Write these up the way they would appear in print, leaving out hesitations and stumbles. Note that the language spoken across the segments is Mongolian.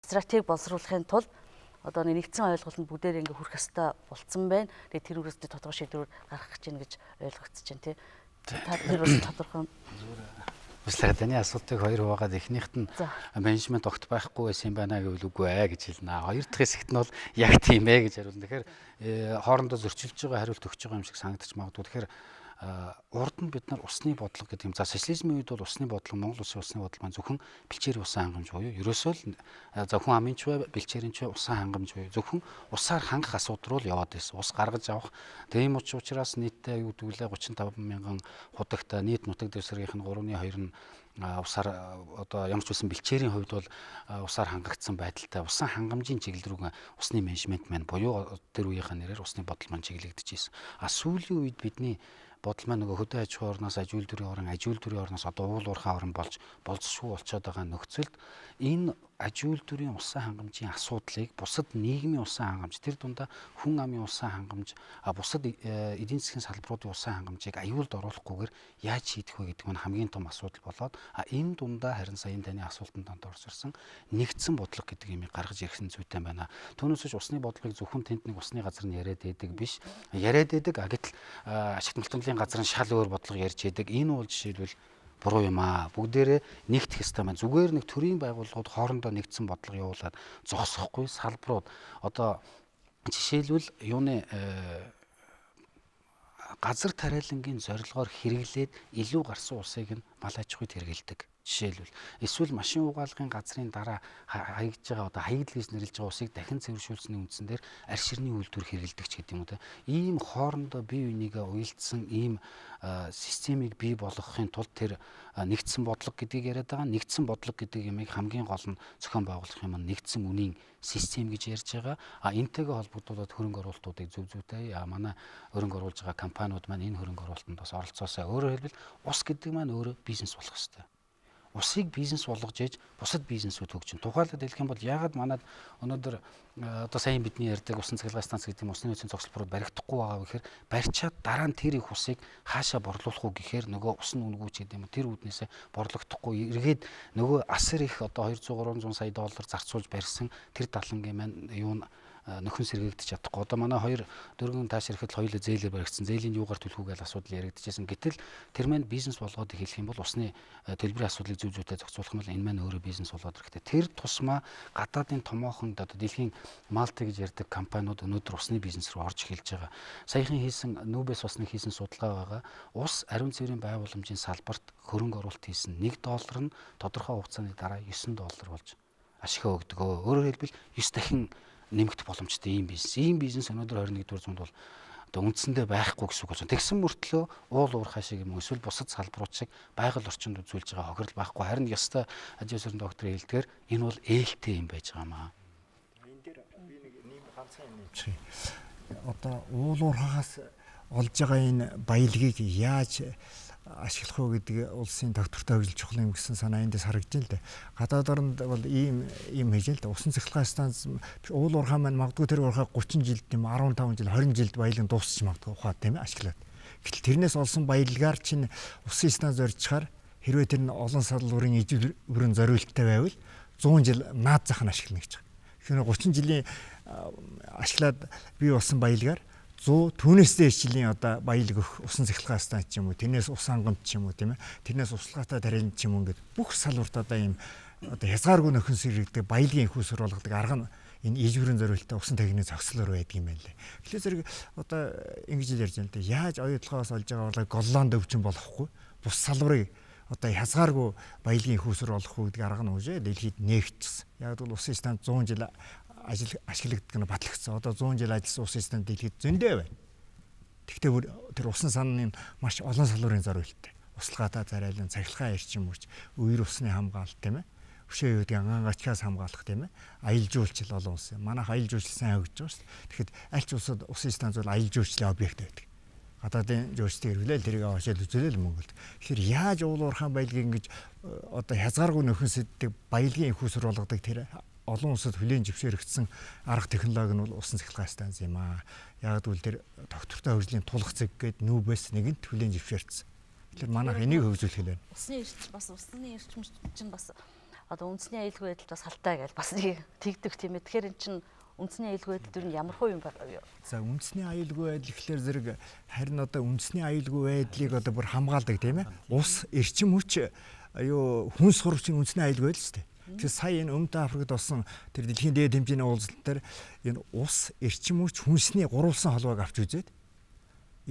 стратеги боловсруулахын тулд одоо нэгдсэн ойлголтод бүгдээр ингээ хүрэх ёстой болцсон байна. Тэгээд тэр үргэлжлэн тодорхой шийдвэрүүд гаргах гэж байна гэж ойлгогдсон чинь тий. Та тэр бас тодорхой Үслэг таны асуултыг хоёр хуваагаад эхнийхт нь менежмент огт байхгүй байсан юм байна гэвэл үгүй ээ гэж хэлнэ. Хоёр дахь хэсэгт нь бол яг тийм ээ гэж хариулна. Тэгэхээр хоорондоо зөрчилж байгаа хариулт өгч байгаа юм шиг санагдаж магадгүй. Тэгэхээр урд нь бид нар усны бодлого гэдэг юм. За социализмын үед бол усны бодлого, Монгол улсын усны бодлого маань зөвхөн бэлчээрийн усан хангамж буюу ерөөсөө л зөвхөн амынч бай, бэлчээрийн ч бай, усан хангамж буюу зөвхөн усаар хангах асуудал руу л яваад байсан. Ус гаргаж авах. Тийм учраас нийтдээ юу гэдгүүлээ 35 мянган худагта нийт нутаг дэвсгэрийнх нь 3.2 нь усаар одоо ямар ч үсэн бэлчээрийн хувьд бол усаар хангагдсан байдалтай усан хангамжийн чиглэл рүү усны менежмент маань буюу тэр үеийнхээ нэрээр усны бодол маань чиглэгдэж ирсэн. Сүүлийн үед бидний бодол маань нөгөө хөдөө аж ахуйн орноос ажилтны дүрийн орноос одоо уул уурхай орн болж болцсохгүй болчиход байгаа нөхцөлд энэ ажилтны дүрийн усан хангамжийн асуудлыг бусад нийгмийн усан хангамж тэр дундаа хүн амын усан хангамж бусад эдийн засгийн салбаруудын усан хангамжийг аюулд оруулахгүйгээр яаж шийдэх вэ гэдэг нь хамгийн том асуудал болоод энэ дундаа харин саяын таны асуултанд орсорсон нэгдсэн бодлого гэдэг юмыг гаргаж ирсэн зүйтэй байна. Түүнээс ч усны бодлогыг зөвхөн тэнд нэг усны газар нь яриад байдаг биш. Яриад байдаг гэтэл ашигт мэлтэмжлийн газар нь шал өөр бодлого ярьж байдаг. Энэ бол жишээлбэл буруу юм аа. Бүгдээрээ нэгдэх ёстой маань. Зүгээр нэг төрийн байгууллагууд хоорондоо нэгдсэн бодлого явуулаад зогсохгүй салбарууд одоо жишээлбэл юуны газар тариалангийн зорилгоор хэрэглээд илүү гарсан усыг нь мал аж ахуйд хэрэгэлдэг. Жишээлбэл эсвэл машин угаалгын газрын дараа хаягдж байгаа одоо хаягдл гэж нэрлэж байгаа усыг дахин цэвэршүүлсэний үндсэн дээр арь ширний үйлдвэр хэрэгэлдэг ч гэдэг юм уу. Ийм хоорондоо бие бинийгээ уялдсан ийм системийг бий болгохын тулд тэр нэгдсэн бодлого гэдгийг яриад байгаа. Нэгдсэн бодлого гэдэг юмыг хамгийн гол нь зохион байгуулах юм нь нэгдсэн үнийн систем гэж ярьж байгаа. Энтэйгээ холбогдуулаад хөрөнгө оруулалтуудыг зөв зүйтэй манай хөрөнгө оруулж байгаа компаниуд маань энэ хөрөнгө оруулалтанд бас оролцоосоо. Өөрөөр хэлбэл ус гэдэг маань өөрөө бизнес болох ёстой. Усыг бизнес болгож ээж бусад бизнесүүд хөгжин. Тухайлбал хэлэх юм бол яагаад манад өнөөдөр одоо сайн бидний ярьдаг усан цахилгаан станц гэдэг юм усны нөөцийн зогсолборууд баригдахгүй байгаа гэхээр барьчаад дараа нь тэр их усыг хаашаа борлуулах уу гэхээр нөгөө усны үнгүүч гэдэг юм тэр үүднээсээ борлогдохгүй эргээд нөгөө асар их одоо 200-300 сая доллар зарцуулж барьсан тэр далангийн маань юу нөхөн сэргийгдэж чадахгүй. Одоо манай хоёр дөрвөн тааш ирэхэд хоёулаа зээлээр баригдсан. Зээлийн юугаар төлөх үү гэж асуудал яригдчихсэн. Гэтэл тэр маань бизнес болгоод хэлэх юм бол усны төлбөрийн асуудлыг зөв зүйтэй зохицуулах юм бол энэ маань өөрөө бизнес болгоод ирэхтэй. Тэр тусмаа гадаадын томоохон одоо дэлхийн Малта гэж ярьдаг компаниуд өнөөдөр усны бизнес рүү орж эхэлж байгаа. Саяхан хийсэн Нүүбэс усны хийсэн судалгаа байгаа. Ус ариун цэврийн байгууламжийн салбарт хөрөнгө оруулалт хийсэн $1 нь тодорхой хугацааны дараа $9 болж ашигаа өгдөг. Өөрөөр хэлбэл 9 дахин нэмэгдэх боломжтой ийм бизнес. Ийм бизнес өнөөдөр 21-р зуунд бол одоо үндсэндээ байхгүй гэсэн үг байна. Тэгсэн мөртлөө уул уурхай шиг юм эсвэл бусад салбарууд шиг байгаль орчинд үзүүлж байгаа хохирол байхгүй. Харин ёстой аж ахуйн сүрэн докторын хэлдгээр энэ бол ээлтэй юм байж байгаамаа. Энэ дээр би нэг нэм ганцхан юм чи. Одоо уул уурхаас олж байгаа энэ баялагийг яаж ашиглах вэ гэдэг улсын доктортой ажиллаж чухал юм гэсэн санаа эндээс харагдаж байна л да. Гадаад оронд бол ийм хийж л да. Усан цахилгаан станц уул уурхай маань магадгүй тэр уурхай 30 жилд юм 15 жил 20 жилд баялаг дуусчих магадгүй ухаад тийм ээ ашиглаад. Гэтэл тэрнээс олсон баялагаар чинь усын станц зоржихаар хэрвээ тэр нь олон салбарын иживрын зориулттай байвал 100 жил наад зах нь ашиглана гэж байгаа. Тэгэхээр 30 жилийн ашиглаад бий болсон баялагаар 100 түүнээс дээш жилийн одоо баялаг өгөх усан цахилгаан станц ч юм уу, тэрнээс ус хангамж ч юм уу тийм ээ, тэрнээс услаатай тариалан ч юм уу ингээд бүх салбарт одоо ийм одоо хязгааргүй нөхөн сэргийгдэг баялагын их усөр болгодог арга нь энэ ижвэрийн зориултаа усан техникийн зохицлоор байдаг юм байна лээ. Тэгэхээр зэрэг одоо ингэж ярьж байна л да. Яаж оюутлогоос олж байгаа борлыг голлоонд өвчин болохгүй бус салбарыг одоо хязгааргүй баялагын их усөр олох үү гэдэг арга нь үжээ дэлхийд нээгдчихсэн. Яг бол усын станц 100 жил ашиглагддаг нь батлагдсан. Одоо 100 жил ажилласан усын станц дэлхийд зөндөө байна. Тэгвэл тэр усан санааны маш олон салбарын зориулттай. Услагаатай зариалан, цахилгаан эрчим хүч, үер усны хамгаалалт тийм ээ. Өшөө юудын ангачаас хамгаалах тийм ээ. Аялал жуулчлал олон улс. Манайх аялал жуулчлал сайн хөгжиж байгаа шүү дээ. Тэгэхэд аль ч улсад усын станц бол аялал жуулчлалын объект байдаг. Гадаадын жуулчдын хэрэглээл тэрийг аваашаал үзүүлэл Монголд. Тэгэхээр яаж уул уурхайн баялагийг ингэж одоо хязгааргүй нөхөн сэддэг баялагын их усөр болгодог тэр олон улсад хүлээн зөвшөөрөгдсөн арга технологи нь бол усан цахилгаан станц юм аа. Яг гэвэл тэр доктортой хөгжлийн тулах зэг гээд нүүбэс нэгэнт хүлээн зөвшөөрсөн. Тэгэхээр манайх энийг хөгжүүлэх л байна. Усны эрчим бас усны эрчим чинь бас одоо үндэсний аюулгүй байдалд бас халтай гэж бас нэг тэгдэг тийм ээ. Тэгэхээр эн чинь үндэсний аюулгүй байдал юу ямар хувь юм бэ? За үндэсний аюулгүй байдал гэхэлэр зэрэг харин одоо үндэсний аюулгүй байдлыг одоо бүр хамгаалдаг тийм ээ. Ус, эрчим хүч хүн сурвалжийн үндэсний аюулгүй байдал шүү дээ. Тэгэхээр сая энэ Өмнөд Африкт болсон тэр дэлхийн дээд хэмжээний уулзалт дээр энэ ус, эрчим хүч, хүнсний гурвалсан холбоог авч үзээд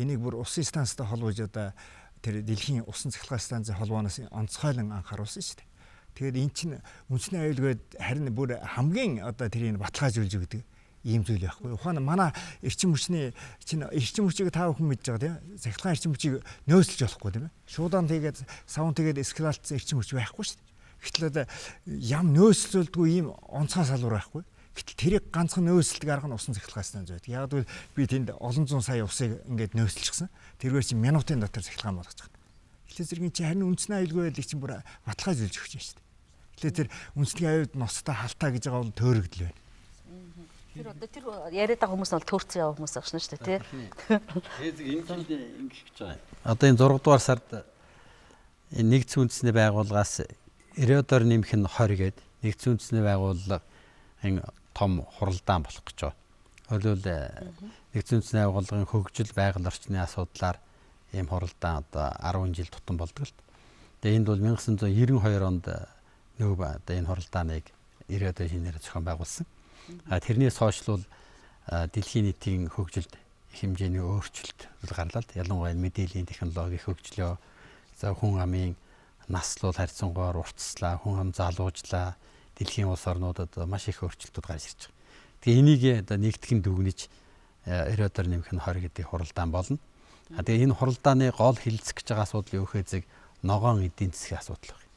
энийг бүр усын станцтай холбож одоо тэр дэлхийн усан цахилгаан станцын холбооноос онцгойлон анхааруулсан шүү дээ. Тэгээд эн чинь үндэсний аюулгүй харин бүр хамгийн одоо тэрийг баталгаажуулж өгдөг ийм зүйл байхгүй. Ухаан манай эрчим хүчний чинь эрчим хүчийг та бүхэн мэдж байгаа тийм. Цахилгаан эрчим хүчийг нөөцлөж болохгүй тийм ээ. Шуудан тэгээд савн тэгээд эскалацсан эрчим хүч байхгүй шүү дээ. Гэтэл одоо ям нөөцлөлдгүй ийм онцгой салбар байхгүй. Гэтэл тэрийг ганцхан нөөцлөдөг арга нь усан цахилгаан станц байдаг. Яг л би тэнд олон зуун сая усыг ингээд нөөцлөжсөн. Тэргээр чинь минутын дотор цахилгаан болгож байгаа. Тэгэхээр зэргийн чи харин үндэсний аюулгүй байдлыг чинь бүр баталгаажуулж өгч байна шүү дээ. Тэгэхээр тэр үндэсний аюулд ностой халтаа гэж байгаа бол төөрөгдөл байна. Тэр одоо тэр яриад байгаа хүмүүс бол төөрцөн яваа хүмүүс агшна шүү дээ тий. Энэ жилдээ ингэх гэж байгаа. Одоо энэ 6 дугаар сард энэ нэгдсэн үндэсний байгууллагаас Ириодор нэмэх нь 20 гээд нэгдсэн үндэсний байгууллага энэ том хуралдаан болох гэж байна. Өөрөлд нэгдсэн үндэсний байгууллагын хөгжил байгаль орчны асуудлаар ийм хуралдаан одоо 10 жил тутам болдог л. Тэгээ энд бол 1992 онд нөгөө одоо энэ хуралдааныг Ириодор шинээр зохион байгуулсан. Тэрнээс хойш л дэлхийн нийтийн хөгжилд хэмжээний өөрчлөлт гарлаа. Ялангуяа мэдээллийн технологийн хөгжлөө, за хүн амын наслуул харьцангуйгаар уртслаа, хүн ам залуужлаа, дэлхийн улс орнуудад маш их өөрчлөлтүүд гарч ирж байгаа. Тэгээ энийг одоо нэгтгэн дүгнэж Ириодор нэмэх нь 20 гэдэг хуралдаан болно. Тэгээ энэ хуралдааны гол хилцэх гэж байгаа асуудлын өөх эзэг ногоон эдийн засгийн асуудал байна.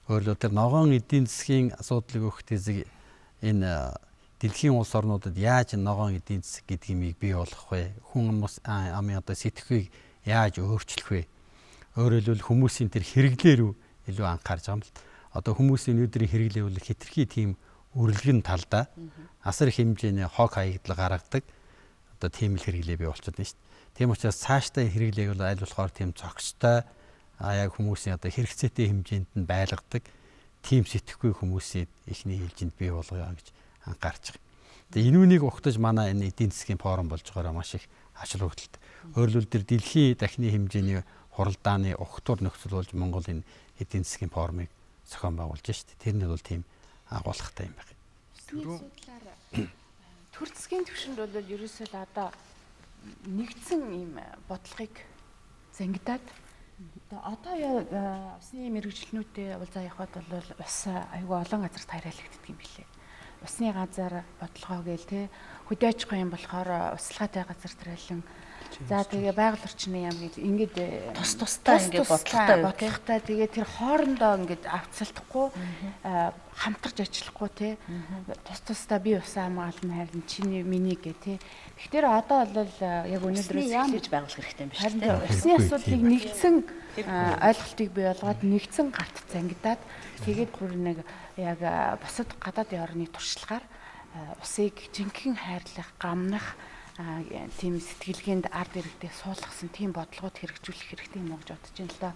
Өөрөлдөө тэр ногоон эдийн засгийн асуудлыг өөх эзэг энэ дэлхийн улс орнуудад яаж ногоон эдийн засаг гэдгийг бий болгох вэ? Хүн амын одоо сэтгэхүйг яаж өөрчлөх вэ? Өөрөөр хэлбэл хүмүүсийн тэр хэрэглээ рүү илүү анхаарч байгаа юм л. Одоо хүмүүсийн өдрийн хэрэглээ бол хэтэрхий тийм үргэлгэн талдаа асар их хэмжээний хог хаягдл гаргадаг. Одоо тийм л хэрэглээ бий болчиход байна шүү дээ. Тийм учраас цаашдаа хэрэглээг бол аль болохоор тийм зохистой яг хүмүүсийн одоо хэрэгцээтэй хэмжээнд нь байлгадаг тийм сэтгэхгүй хүмүүсийн ихний хилжинд бий болгоё гэж анхаарч байгаа. Тэгээ энүүнийг ухтаж манай энэ эдийн засгийн форум болж байгаараа маш их ач холбогдолтой. Өөрөлдөл төр дэлхийн дахины хэмжээний хуралдааны ухтуур нөхцөл болж Монгол энэ эдийн засгийн форумыг зохион байгуулж шүү дээ. Тэр нь бол тийм агуулгатай юм байна. Төр засгийн түвшинд бол ерөөсөө л одоо нэгдсэн ийм бодлогыг зангидаад одоо усны мэрэгчлэнүүдэд уулзаа явахад бол ус айгүй олон газарт хайрлагддаг юм билээ. Усны газар бодлогоо гээл те хөдөө аж ахуйн болохоор услахаатай газар тариалан за тэгээ байгаль орчны яам гэж ингээд тус тустай ингээд бодлоготой тэгээ тэр хоорондоо ингээд авцалдахгүй хамтарч ажиллахгүй те тус тустай би усаа хамгаална харин чиний миний гэ те. Тэгэхээр одоо бол яг өнөөдрөөс яам гэж байгуулах хэрэгтэй юм биш үү? Харин усны асуудлыг нэгдсэн ойлголтыг бий болгоод нэгдсэн гарт зангидаад тэгээд бүр нэг яг бусад гадаад орны туршлагаар усыг жинхэнэ хайрлах, гамнах тийм сэтгэлгээнд ард иргэдээ суулгасан тийм бодлогод хэрэгжүүлэх хэрэгтэй юм уу гэж бодож байна л да.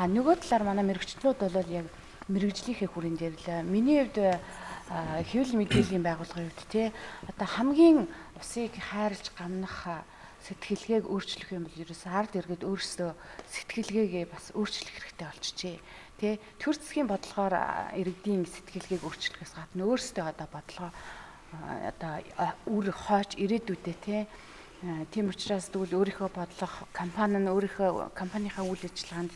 Нөгөө талаар манай мэрэгчлүүд бол яг мэрэгжлийнхээ хүрээнд ярьлаа. Миний хувьд хэвлэл мэдээллийн байгууллагын хувьд те одоо хамгийн усыг хайрлж гамнах сэтгэлгээг өөрчлөх юм бол ерөөсөө ард иргэд өөрсдөө сэтгэлгээгээ бас өөрчлөх хэрэгтэй болчихжээ. Тэ төр засгийн бодлогоор иргэдийн сэтгэлгээг өөрчлөхөөс гадна өөрсдөө одоо бодлогоо одоо үр хойч ирээдүйдээ тийм учраас тэгвэл өөрийнхөө бодлого компанийнхаа үйл ажиллагаанд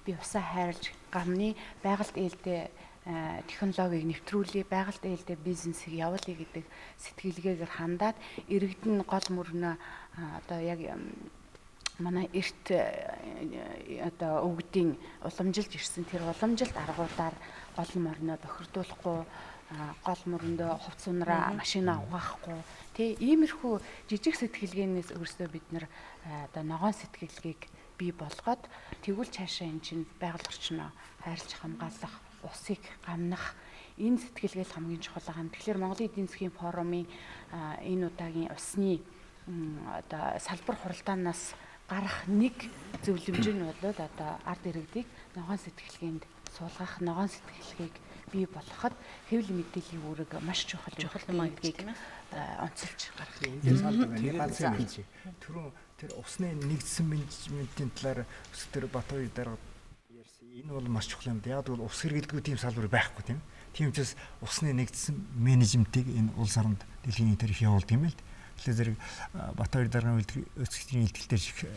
би усаа хайрлж гамны байгальд ээлтэй технологиг нэвтрүүлээ, байгальд ээлтэй бизнесийг явуулъя гэдэг сэтгэлгээгээр хандаад иргэдэн гол мөрнө одоо яг манай эрт одоо өвгдийн уламжилж ирсэн тэр уламжилт аргуудаар гол морноо бохирдуулахгүй гол мөрөндөө хувцс унараа машина угаахгүй тий иймэрхүү жижиг сэтгэлгээнээс өөрсдөө бид нар одоо ногоон сэтгэлгээг бий болгоод тэгвэл цаашаа эн чинь байгаль орчноо хайрлж хамгаалах, усыг гамнах энэ сэтгэлгээл хамгийн чухал байгаа юм. Тэгэхээр Монголын эдийн засгийн форумын энэ удаагийн усны одоо салбар хуралдаанаас гарах нэг зөвлөмж нь бол одоо ард иргэдийг ногоон сэтгэлгээнд суулгах, ногоон сэтгэлгээг бий болгоход хэвлэл мэдээллийн үүрэг маш чухал юм гэдгийг онцолж гаргах. Ганц юм хэлж. Түрүүн тэр усны нэгдсэн менежментийн талаар өсөлтөр Батбаяр дарга ярьсан. Энэ бол маш чухал юм. Яг бол ус хэрэглэдэггүй тийм салбар байхгүй тийм. Тийм учраас усны нэгдсэн менежментийг энэ улс оронд дэлхийн нийтээр их явуулдаг юм л. Тэгэхээр зэрэг Батбаяр даргын өсөлтийн илтгэлээр шиг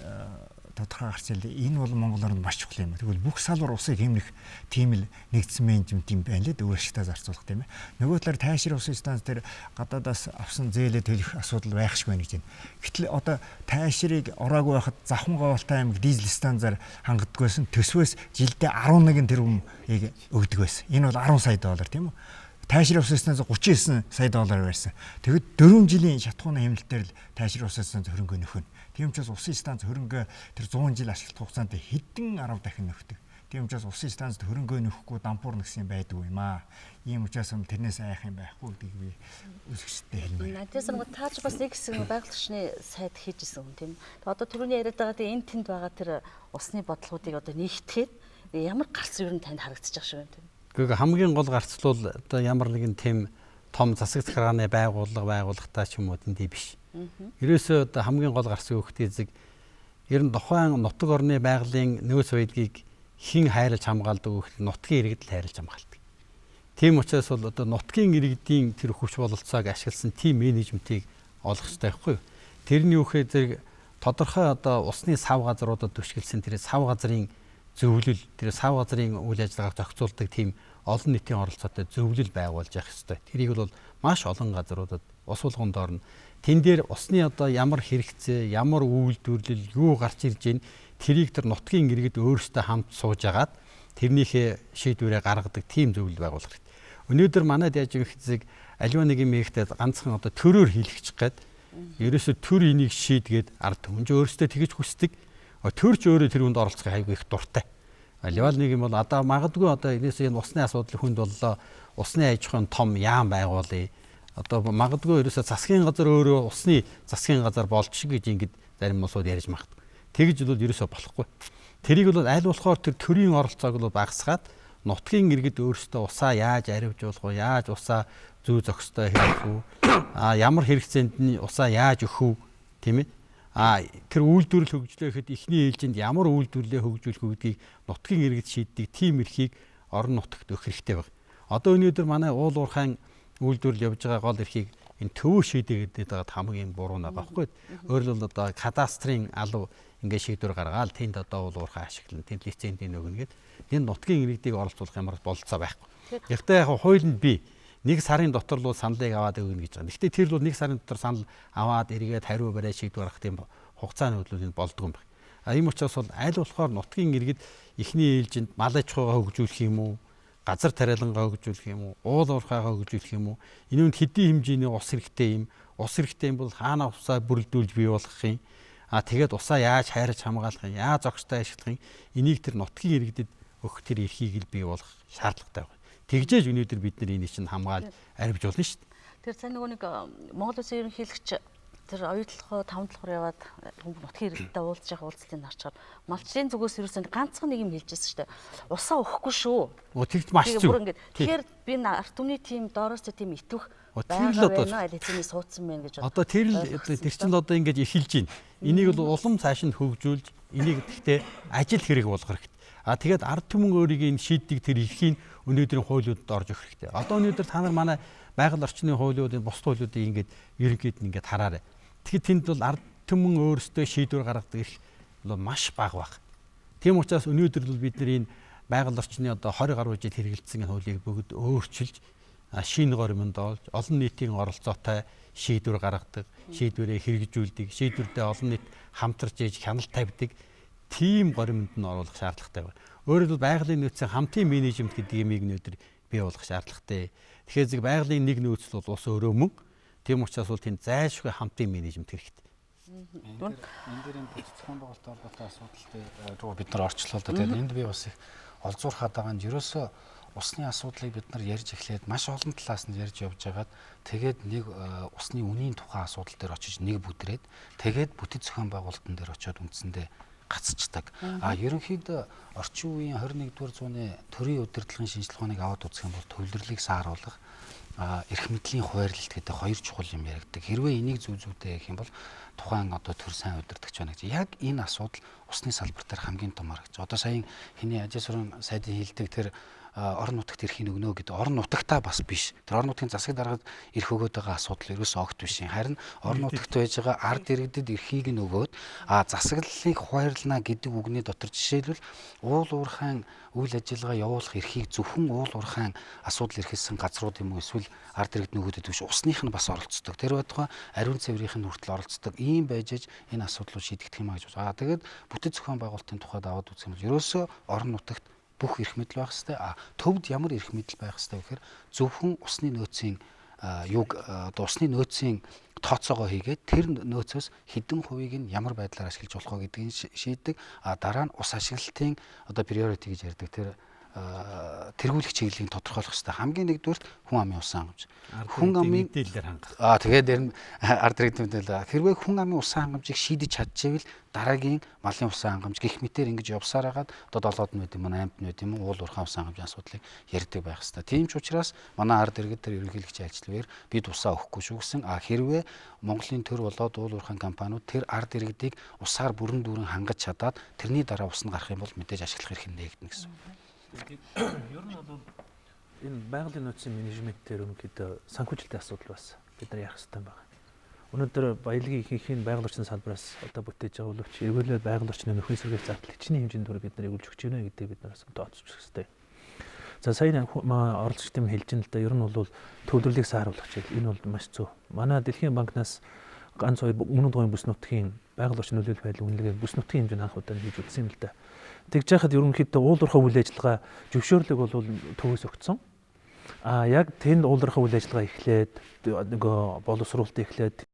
тодорхой гарч ирлээ. Энэ бол Монгол оронд маш чухал юм. Тэгвэл бүх салбар усыг хэмнэх тийм л нэгдсэн менежмент юм байна лээ. Өөр ашигтаа зарцуулах тийм ээ. Нөгөө талаар тайшир усын станц дээр гадаадаас авсан зээлээ төлөх асуудал байх шиг байна гэж байна. Гэтэл одоо тайширыг ороогүй байхад Завхан Говьалтай аймаг дизель станцаар хангадаг байсан. Төсвөөс жилдээ 11 тэрбумыг өгдөг байсан. Энэ бол 10 сая доллар тийм үү? Тайшир усын станц 39 сая доллар байсан. Тэгэд 4 жилийн шатхууны хэмнэлтээр л тайшир усын станц хөрөнгө нөхөн. Тийм учраас усын станц хөрөнгө тэр 100 жил ашиглах хугацаанд хэдэн 10 дахин нөхдөг. Тийм учраас усын станцд хөрөнгө нөхгүй дампуур нэгсэн байдгүй юм аа. Ийм учраас тэрнээс айх юм байхгүй гэдгийг би үзэгчтэй хэлмээр. Надаас нэг тааж бас нэг хэсэг байгууллагчны сайд хийжсэн юм тийм. Одоо түрүүний яриад байгаа тийм энэ тэнд байгаа тэр усны бодлогуудыг одоо нэгтгэхэд ямар гарц юу танд харагдчих шиг юм тийм. Гэхдээ хамгийн гол гарцлал одоо ямар нэгэн тийм том засаг захиргааны байгууллагатай ч юм уу тэндий биш. Ерөөсөө одоо хамгийн гол гарц өгөх эзэг ер нь тухайн нутаг орны байгалийн нөөц байдгийг хэн хайрлаж хамгаалдаг вэ гэвэл нутгийн иргэдэл хайрлаж хамгаалдаг. Тийм учраас бол одоо нутгийн иргэдийн тэр хүч бололцоог ашигласан тим менежментийг олох хэрэгтэй байхгүй юу? Тэрний үхээр зэрэг тодорхой одоо усны сав газруудад төшгөлсөн тэр сав газрын зөвлөл тэр сав газрын үйл ажиллагааг зохицуулдаг тийм олон нийтийн оролцоотой зөвлөл байгуулж явах хэрэгтэй. Тэрийг бол маш олон газруудад ус булганд орно. Тэн дээр усны одоо ямар хэрэгцээ, ямар үйлдвэрлэл, юу гарч ирж байна, тэрийг тэр нутгийн иргэд өөрсдөө хамт сууж агаад тэрнийхээ шийдвэрээ гаргадаг тийм зөвлөл байгуулах хэрэгтэй. Өнөөдөр манайд яаж юм хэзээ аливаа нэг юм ихтэй ганцхан одоо төрөөр хийлгэж гээд ерөөсө төр энийг шийдгээд ард түмэн өөрсдөө тэгж хүсдэг. Төрч өөрөө тэр хүнд оролцох хайгүй их дуртай. Аливаа нэг юм бол одоо магадгүй одоо энэс энэ усны асуудал хүнд боллоо. Усны аж ахуйн том яам байгуулъя. Одоо магадгүй ерөөсө засгийн газар өөрөө усны засгийн газар болч гэж ингэж зарим улсууд ярьж магадгүй. Тэгж бол ерөөсө болохгүй. Тэрийг бол аль болохоор тэр төрийн оролцоог бол багасгаад нутгийн иргэд өөрсдөө усаа яаж аривжуулах вэ? Яаж усаа зүү зохистой хийх вэ? Ямар хэрэгцээнд нь усаа яаж өгөх вэ? Тийм ээ? Тэр үйлдвэрлэл хөгжлөөхөд эхний ээлжинд ямар үйлдвэрлэлээ хөгжүүлэх вэ гэдгийг нутгийн иргэд шийддэг тийм эрхийг орон нутагт өгөх хэрэгтэй байна. Одоо өнөөдөр манай уул уурхайн үйлдвэрлэл явж байгаа гол эрхийг энэ төвөө шийдэгээд байгаа хамгийн буруу нэг байхгүй. Өөрөөр хэлбэл одоо кадастрын алуу ингээд шийдвэр гаргаад тэнд одоо уул уурхай ашиглан тэнд лицензийг өгнө гэд энэ нутгийн иргэдийг оролцуулах ямар бололцоо байхгүй. Гэхдээ яг хуулинд би нэг сарын дотор л саналыг аваад өгнө гэж байгаа. Гэхдээ тэр бол нэг сарын дотор санал аваад эргээд хариу бариад шийдвэр гаргах тийм хугацааны хөдөлгөөнд болдгоо юм байна. Ийм учраас бол аль болохоор нутгийн иргэд эхний ээлжинд мал аж ахуйгаа хөгжүүлэх юм уу, газар тариалангаа хөгжүүлэх юм уу, уул уурхайгаа хөгжүүлэх юм уу? Энэ үнд хэдийн хэмжээний ус хэрэгтэй юм. Ус хэрэгтэй юм бол хаана усаа бүрэлдүүлж бий болгох юм? Тэгээд усаа яаж хайрч хамгаалах юм? Яаж зохистой ашиглах юм? Энийг тэр нутгийн иргэдэд өгөх тэр эрхийг л бий болгох шаардлагатай байна. Тэгжээж өнөөдөр бид нар энийг чинь хамгаалж арвижуулна шүү дээ. Тэр сайн нэг Монгол Улсын ерөнхийлөгч тэр оюутлахоо 5 давхар яваад нутгийн иргэдтэй уулзж байгаа уулзалтыг нарчаар малчлын зүгээс ерөөсөн ганцхан нэг юм хэлжсэн шүү дээ. Усаа өгөхгүй шүү. Тэгж маш зүг. Тэгэхээр би ард түмний тим доороос тийм итвэх байгаа эцэний суудсан байна гэж. Одоо тэр чинь л одоо ингэж эхэлж байна. Энийг бол улам цааш нь хөгжүүлж энийг гэхдээ ажил хэрэг болгох хэрэгтэй. Тэгээд ард түмэн өөрийг энэ шийддэг тэр эрхийг өнөөдрийн хуулиудад орж өгөх хэрэгтэй. Одоо өнөөдөр та нар манай байгаль орчны хуулиудын бус хуулиудыг ингээд ерөнхийд нь ингээд хараарай. Тэгэхээр тэнд бол ард түмэн өөрсдөө шийдвэр гаргадаг эрх бол маш бага баг. Тийм учраас өнөөдөр бол бид нар энэ байгаль орчны одоо 20 гаруй жил хэрэгжилсэн энэ хуулийг бүгд өөрчилж шинэ горимд олж олон нийтийн оролцоотой шийдвэр гаргадаг, шийдвэрээ хэрэгжүүлдэг, шийдвэрдээ олон нийт хамтарч ээж хяналт тавьдаг тийм горимд нь оруулах шаардлагатай байна. Өөрөөр хэлбэл байгалийн нөөцийн хамтын менежмент гэдэг юмыг өнөөдөр бий болгох шаардлагатай. Тэгэхээр зэрэг байгалийн нэг нөөцөл бол ус өөрөө мөн. Тийм учраас бол тэнд зайлшгүй хамтын менежмент хэрэгтэй. Энэ дээр энэ зохион байгуулалттай холбоотой асуудалтай руу бид нар орчлоо л да. Тэгээд энд би бас их олзуурхаад байгаа нь ерөөсөө усны асуудлыг бид нар ярьж эхлээд маш олон талаас нь ярьж явж байгаад тэгээд нэг усны үнийн тухай асуудал дээр очиж нэг бүдрээд тэгээд бүтэц зохион байгуулалтын дээр очиод үндсэндээ гаццдаг. Ерөнхийдөө орчин үеийн 21-р зууны төрийн удирдлагын шинжилгааныг аваад үзэх юм бол төвлөрлийг сааруулах, эрх мэдлийн хуваарлалт гэдэг хоёр чухал юм яригддаг. Хэрвээ энийг зүүзүүдээ гэх юм бол тухайн одоо төр сайн удирдахч байна гэж. Яг энэ асуудал усны салбар дээр хамгийн том харагдаж. Одоо сая хиний ажил сурын сайдын хэлдэг тэр орон нутагт эрхийг өгнө гэдэг орон нутагтаа бас биш. Тэр орон нутгийн засаг даргад эрх өгөөд байгаа асуудал ерөөсөө огт биш юм. Харин орон нутагт байж байгаа ард иргэдэд эрхийг нь өгөөд засаглалыг хуваарлана гэдэг үгний дотор жишээлбэл уул уурхайн үйл ажиллагаа явуулах эрхийг зөвхөн уул уурхайн асуудал эрхэлсэн газрууд юм уу эсвэл ард иргэд нөгөөдөд биш усных нь бас оролцдог. Тэр байтугай ариун цэврийнх нь хүртэл оролцдог. Ийм байж энэ асуудлыг шийдэгдэх юм аа гэж байна. Тэгээд бүтэц зохион байгуулалтын тухайд аваад үзэх юм бол ерөөсөө орон нутагт бүх эрх мэдэл байх хэвээр төвд ямар эрх мэдэл байх хэвээр гэхээр зөвхөн усны нөөцийн усны нөөцийн тооцоогоо хийгээд тэр нөөцөөс хэдэн хувийг нь ямар байдлаар ашиглаж болох вэ гэдгийг шийддэг. Дараа нь ус ашиглалтын одоо priority гэж ярьдаг тэр тэргүүлэх чиглэлийг тодорхойлох хэрэгтэй. Хамгийн нэгдүгээр хүн амын усан хангамж. Хүн амын мэдээлэлээр хангах. Тэгээд дээр нь ард иргэд мэдээлэл. Хэрвээ хүн амын усан хангамжийг шийдэж чадчихвэл дараагийн малын усан хангамж гэх мэтээр ингэж явсаар хагаад одоо 7-д нь байд юм уу 8-д нь байд юм уу уул уурхайн усан хангамжийн асуудлыг ярьдаг байх хэрэгтэй. Тийм ч учраас манай ард иргэд тэр ерөнхийлөгчийн альчлалаар бид усаа өгөхгүй шүү гэсэн. Хэрвээ Монголын төр болоод уул уурхайн компаниуд тэр ард иргэдийг усаар бүрэн дүүрэн хангаж чадаад тэрний дараа ус нь гарах юм бол мэдээж ашиглах эрх нь нээгдэнэ гэсэн. Ер нь бол энэ байгалийн нөөцийн менежмент дээр өнөөдөр санхүүжилтийн асуудал бас бид нар ярих хэрэгтэй байна. Өнөөдөр баялагын ихэнх нь байгаль орчны салбараас одоо бүтээж байгаа боловч эргүүлээд байгаль орчны нөхөн сэргийлэх зардал хичнээн хэмжээнд төр бид нар эргүүлж өгч байна гэдэг бид нараас тооцож хэрэгтэй. За сая оролцогчд юм хэлж байна л да. Ер нь бол төвлөрлийг сааруулах чиглэл энэ бол маш зөв. Манай Дэлхийн банкнаас ганц хоёр өмнөд дугуйн бүс нутгийн байгаль орчны нөлөөлөх байдлыг үнэлгээ бүс нутгийн хэмжээнд анх удаа хийж үзсэн юм л да. Тэгж яхад ерөнхийдөө уул уурхай үйл ажиллагаа зөвшөөрлөг бол төвөөс өгсөн. Яг тэнд уул уурхай үйл ажиллагаа эхлээд нөгөө боловсруулалт эхлээд